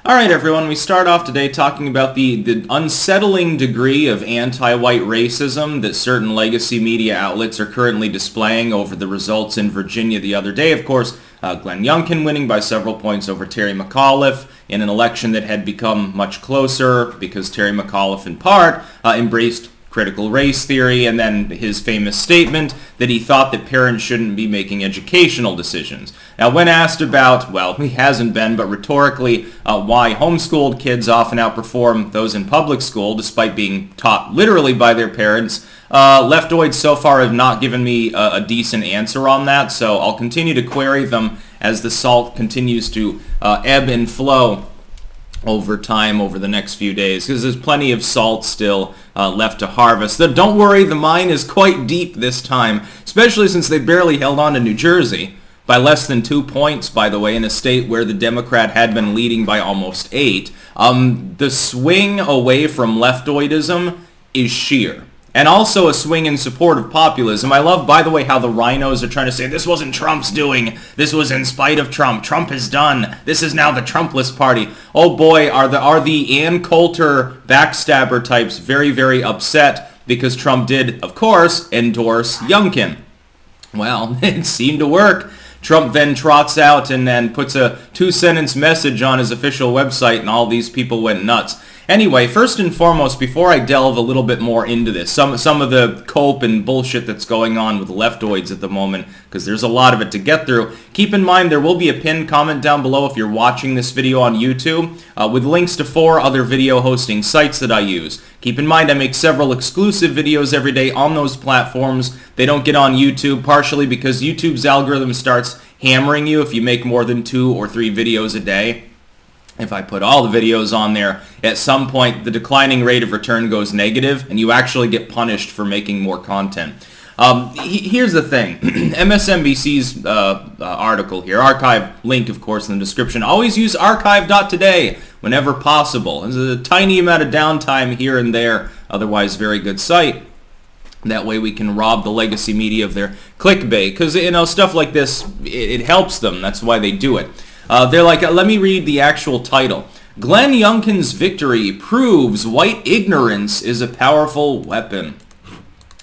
All right, everyone, we start off today talking about the unsettling degree of anti-white racism that certain legacy media outlets are currently displaying over the results in Virginia the other day. Of course, Glenn Youngkin winning by several points over Terry McAuliffe in an election that had become much closer because Terry McAuliffe, in part, embraced critical race theory, and then his famous statement that he thought that parents shouldn't be making educational decisions. Now, when asked about, well, he hasn't been, but rhetorically, why homeschooled kids often outperform those in public school, despite being taught literally by their parents, leftoids so far have not given me a decent answer on that, so I'll continue to query them as the salt continues to ebb and flow over time over the next few days, because there's plenty of salt still left to harvest. Don't worry, the mine is quite deep this time, especially since they barely held on to New Jersey by less than 2 points, by the way, in a state where the Democrat had been leading by almost 8. The swing away from leftoidism is sheer. And also a swing in support of populism. I love, by the way, how the rhinos are trying to say, this wasn't Trump's doing. This was in spite of Trump. Trump is done. This is now the Trumpless party. Oh boy, are the Ann Coulter backstabber types very, very upset because Trump did, of course, endorse Youngkin. Well, it seemed to work. Trump then trots out and then puts a 2-sentence message on his official website, and all these people went nuts. Anyway, first and foremost, before I delve a little bit more into this, some of the cope and bullshit that's going on with leftoids at the moment, because there's a lot of it to get through, keep in mind there will be a pinned comment down below if you're watching this video on YouTube, with links to 4 other video hosting sites that I use. Keep in mind I make several exclusive videos every day on those platforms. They don't get on YouTube, partially because YouTube's algorithm starts hammering you if you make more than 2 or 3 videos a day. If I put all the videos on there, at some point the declining rate of return goes negative and you actually get punished for making more content. Here's the thing. MSNBC's article here, archive link of course in the description. Always use archive.today whenever possible. There's a tiny amount of downtime here and there, otherwise very good site. That way we can rob the legacy media of their clickbait, because stuff like this, it helps them. That's why they do it. They're like, let me read the actual title. Glenn Youngkin's victory proves white ignorance is a powerful weapon.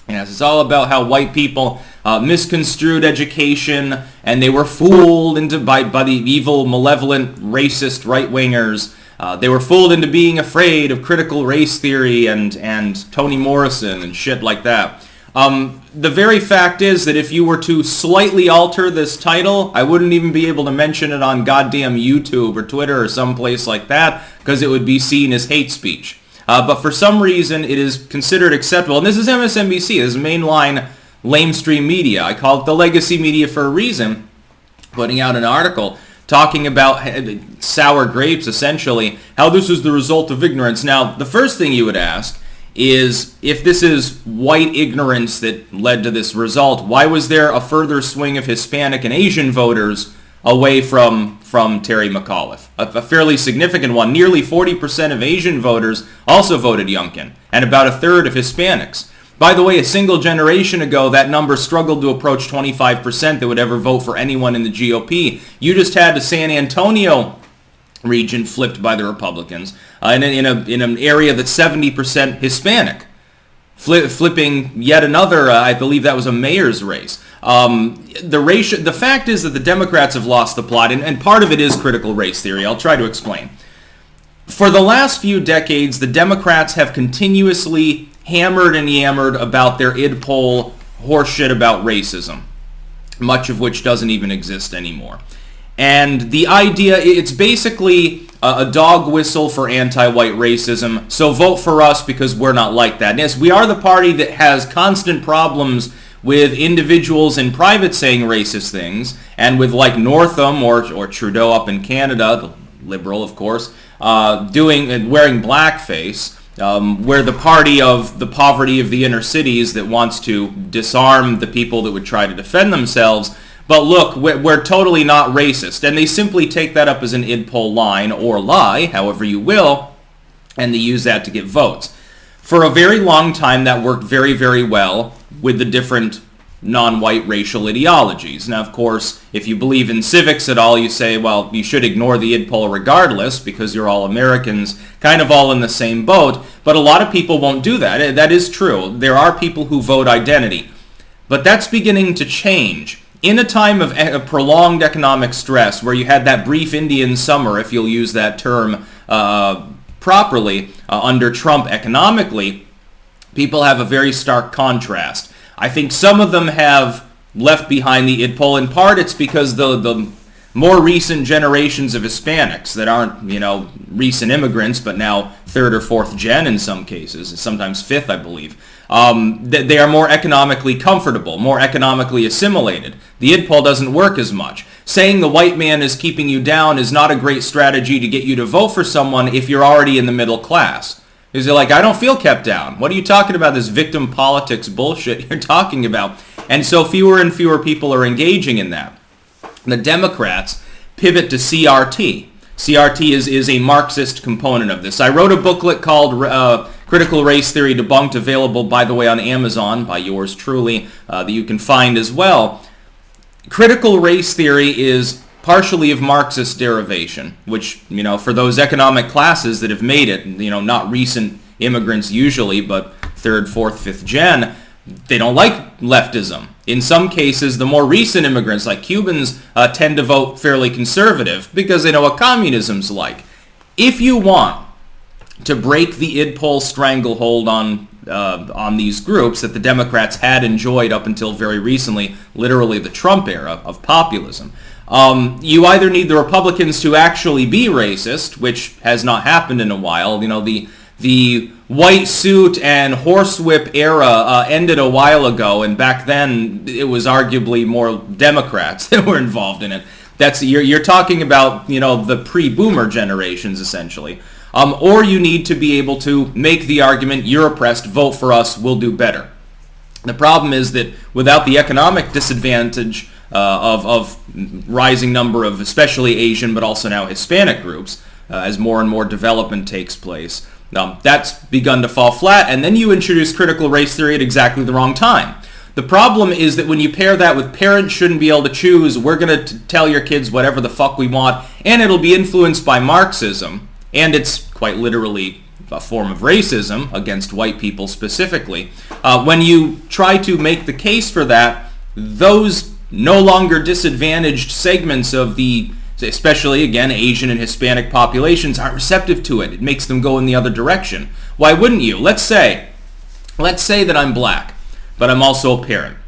Yes, it's all about how white people misconstrued education and they were fooled by the evil, malevolent, racist right-wingers. They were fooled into being afraid of critical race theory and Toni Morrison and shit like that. The very fact is that if you were to slightly alter this title, I wouldn't even be able to mention it on goddamn YouTube or Twitter or someplace like that, because it would be seen as hate speech. But for some reason, it is considered acceptable. And this is MSNBC. This is mainline lamestream media. I call it the legacy media for a reason, putting out an article talking about sour grapes, essentially, how this is the result of ignorance. Now, the first thing you would ask is, if this is white ignorance that led to this result, why was there a further swing of Hispanic and Asian voters away from Terry McAuliffe? A fairly significant one. Nearly 40% of Asian voters also voted Youngkin, and about a third of Hispanics. By the way, a single generation ago, that number struggled to approach 25% that would ever vote for anyone in the GOP. You just had the San Antonio region flipped by the Republicans in an area that's 70% Hispanic, flipping yet another. I believe that was a mayor's race. The fact is that the Democrats have lost the plot, and part of it is critical race theory. I'll try to explain. For the last few decades, the Democrats have continuously hammered and yammered about their id poll horseshit about racism, much of which doesn't even exist anymore. And the idea, it's basically a dog whistle for anti-white racism, so vote for us because we're not like that. And yes, we are the party that has constant problems with individuals in private saying racist things, and with like Northam or Trudeau up in Canada, the Liberal of course, wearing blackface. We're the party of the poverty of the inner cities that wants to disarm the people that would try to defend themselves. But look, we're totally not racist. And they simply take that up as an id poll line or lie, however you will, and they use that to get votes. For a very long time, that worked very, very well with the different non-white racial ideologies. Now, of course, if you believe in civics at all, you say, well, you should ignore the id poll regardless because you're all Americans, kind of all in the same boat. But a lot of people won't do that. That is true. There are people who vote identity. But that's beginning to change. In a time of prolonged economic stress, where you had that brief Indian summer, if you'll use that term properly, under Trump economically, people have a very stark contrast. I think some of them have left behind the id poll. In part, it's because the more recent generations of Hispanics that aren't, recent immigrants, but now third or fourth gen in some cases, sometimes fifth, I believe, they are more economically comfortable, more economically assimilated. The id poll doesn't work as much. Saying the white man is keeping you down is not a great strategy to get you to vote for someone if you're already in the middle class. Because they're like, I don't feel kept down. What are you talking about, this victim politics bullshit you're talking about? And so fewer and fewer people are engaging in that. The Democrats pivot to CRT. CRT is a Marxist component of this. I wrote a booklet called Critical Race Theory Debunked, available, by the way, on Amazon by yours truly, that you can find as well. Critical race theory is partially of Marxist derivation, which, for those economic classes that have made it, not recent immigrants usually, but third, fourth, fifth gen, they don't like leftism. In some cases, the more recent immigrants, like Cubans, tend to vote fairly conservative because they know what communism's like. If you want to break the id poll stranglehold on these groups that the Democrats had enjoyed up until very recently, literally the Trump era of populism, you either need the Republicans to actually be racist, which has not happened in a while. The white suit and horsewhip era ended a while ago, and back then it was arguably more Democrats that were involved in it. You're talking about the pre-boomer generations essentially. Or you need to be able to make the argument, you're oppressed, vote for us, we'll do better. The problem is that without the economic disadvantage of rising number of especially Asian but also now Hispanic groups, as more and more development takes place, that's begun to fall flat, and then you introduce critical race theory at exactly the wrong time. The problem is that when you pair that with parents shouldn't be able to choose, we're going to tell your kids whatever the fuck we want, and it'll be influenced by Marxism, and it's quite literally a form of racism against white people specifically. When you try to make the case for that, those no longer disadvantaged segments of the, especially again, Asian and Hispanic populations aren't receptive to it. It makes them go in the other direction. Why wouldn't you? Let's say that I'm black, but I'm also a parent.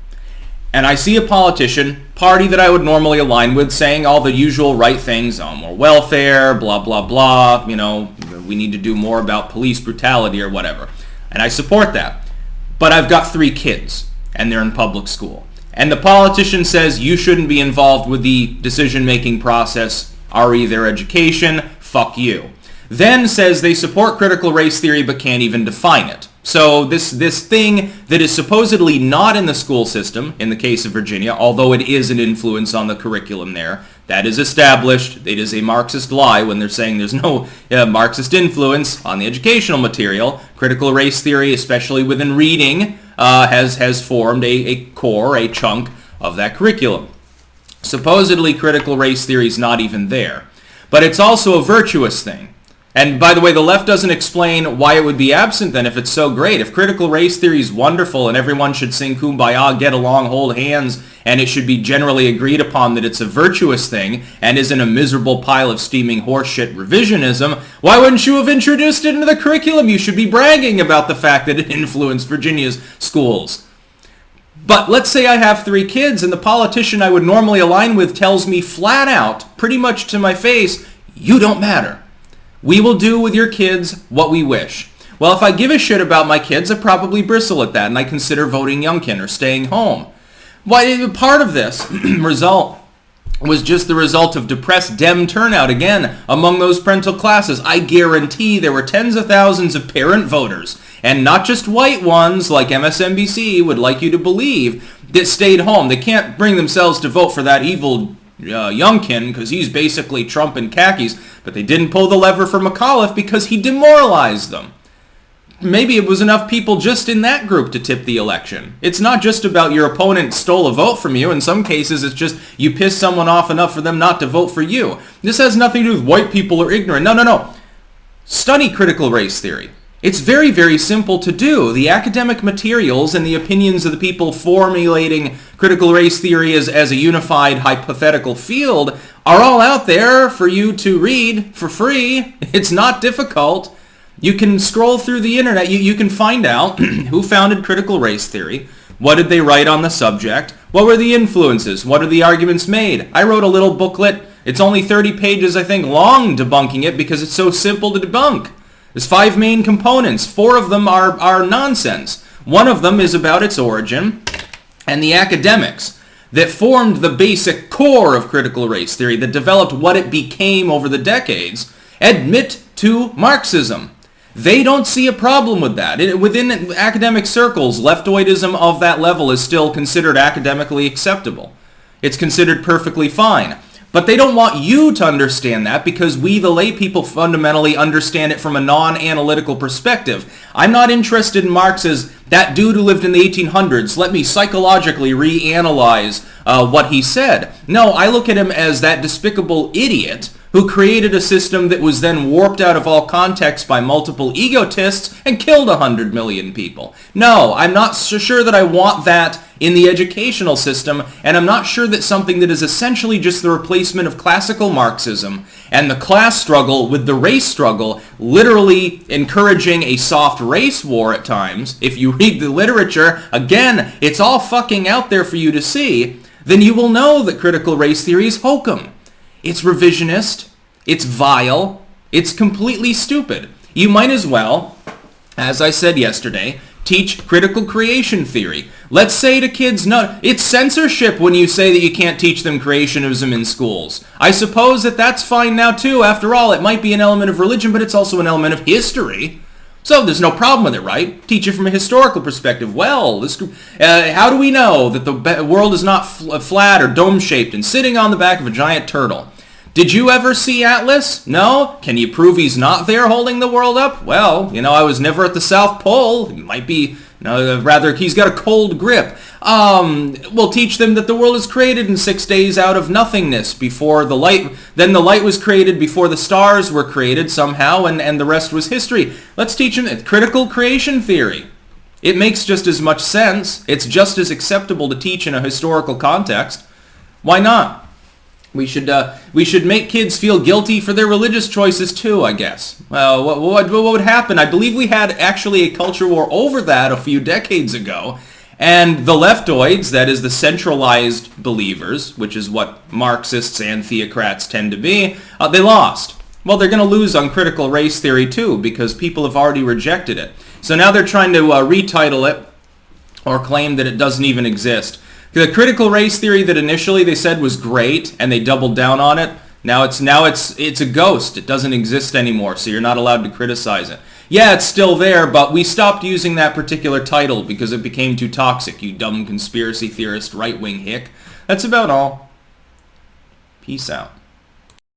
And I see a politician, party that I would normally align with, saying all the usual right things, more welfare, blah, blah, blah, we need to do more about police brutality or whatever. And I support that. But I've got 3 kids, and they're in public school. And the politician says you shouldn't be involved with the decision-making process, RE their education, fuck you. Then says they support critical race theory but can't even define it. So this thing that is supposedly not in the school system, in the case of Virginia, although it is an influence on the curriculum there, that is established. It is a Marxist lie when they're saying there's no Marxist influence on the educational material. Critical race theory, especially within reading, has formed a core, a chunk of that curriculum. Supposedly critical race theory is not even there. But it's also a virtuous thing. And by the way, the left doesn't explain why it would be absent then if it's so great. If critical race theory is wonderful and everyone should sing Kumbaya, get along, hold hands, and it should be generally agreed upon that it's a virtuous thing and isn't a miserable pile of steaming horseshit revisionism, why wouldn't you have introduced it into the curriculum? You should be bragging about the fact that it influenced Virginia's schools. But let's say I have 3 kids and the politician I would normally align with tells me flat out, pretty much to my face, you don't matter. We will do with your kids what we wish. Well, if I give a shit about my kids, I probably bristle at that and I consider voting Youngkin or staying home. Why, part of this result was just the result of depressed Dem turnout again among those parental classes. I guarantee there were tens of thousands of parent voters, and not just white ones like MSNBC would like you to believe, that stayed home. They can't bring themselves to vote for that evil Youngkin because he's basically Trump in khakis, but they didn't pull the lever for McAuliffe because he demoralized them. maybe it was enough people just in that group to tip the election. It's not just about your opponent stole a vote from you. In some cases, it's just you piss someone off enough for them not to vote for you. This has nothing to do with white people are ignorant. No. Study critical race theory. It's very, very simple to do. The academic materials and the opinions of the people formulating critical race theory as a unified hypothetical field are all out there for you to read for free. It's not difficult. You can scroll through the internet. You can find out who founded critical race theory, what did they write on the subject, what were the influences, what are the arguments made. I wrote a little booklet. It's only 30 pages, I think, long debunking it because it's so simple to debunk. There's 5 main components. 4 of them are nonsense. One of them is about its origin, and the academics that formed the basic core of critical race theory, that developed what it became over the decades, admit to Marxism. They don't see a problem with that. Within academic circles, leftoidism of that level is still considered academically acceptable. It's considered perfectly fine. But they don't want you to understand that because we, the lay people, fundamentally understand it from a non-analytical perspective. I'm not interested in Marx as that dude who lived in the 1800s. Let me psychologically reanalyze what he said. No, I look at him as that despicable idiot who created a system that was then warped out of all context by multiple egotists and killed 100 million people. No, I'm not so sure that I want that in the educational system, and I'm not sure that something that is essentially just the replacement of classical Marxism and the class struggle with the race struggle, literally encouraging a soft race war at times. If you read the literature, again, it's all fucking out there for you to see, then you will know that critical race theory is hokum. It's revisionist, it's vile, it's completely stupid. You might as well, as I said yesterday, teach critical creation theory. Let's say to kids, no, it's censorship when you say that you can't teach them creationism in schools. I suppose that that's fine now too. After all, it might be an element of religion, but it's also an element of history. So there's no problem with it, right? Teach it from a historical perspective. Well, how do we know that the world is not flat or dome-shaped and sitting on the back of a giant turtle? Did you ever see Atlas? No? Can you prove he's not there holding the world up? Well, I was never at the South Pole. It might be, rather, he's got a cold grip. We'll teach them that the world is created in 6 days out of nothingness before the light. Then the light was created before the stars were created somehow, and the rest was history. Let's teach them critical creation theory. It makes just as much sense. It's just as acceptable to teach in a historical context. Why not? We should make kids feel guilty for their religious choices too, I guess. Well, what would happen? I believe we had actually a culture war over that a few decades ago, and the leftoids, that is the centralized believers, which is what Marxists and theocrats tend to be, they lost. Well, they're going to lose on critical race theory too, because people have already rejected it. So now they're trying to retitle it or claim that it doesn't even exist. The critical race theory that initially they said was great and they doubled down on it, now it's a ghost. It doesn't exist anymore, so you're not allowed to criticize it. Yeah, it's still there, but we stopped using that particular title because it became too toxic, you dumb conspiracy theorist right-wing hick. That's about all. Peace out.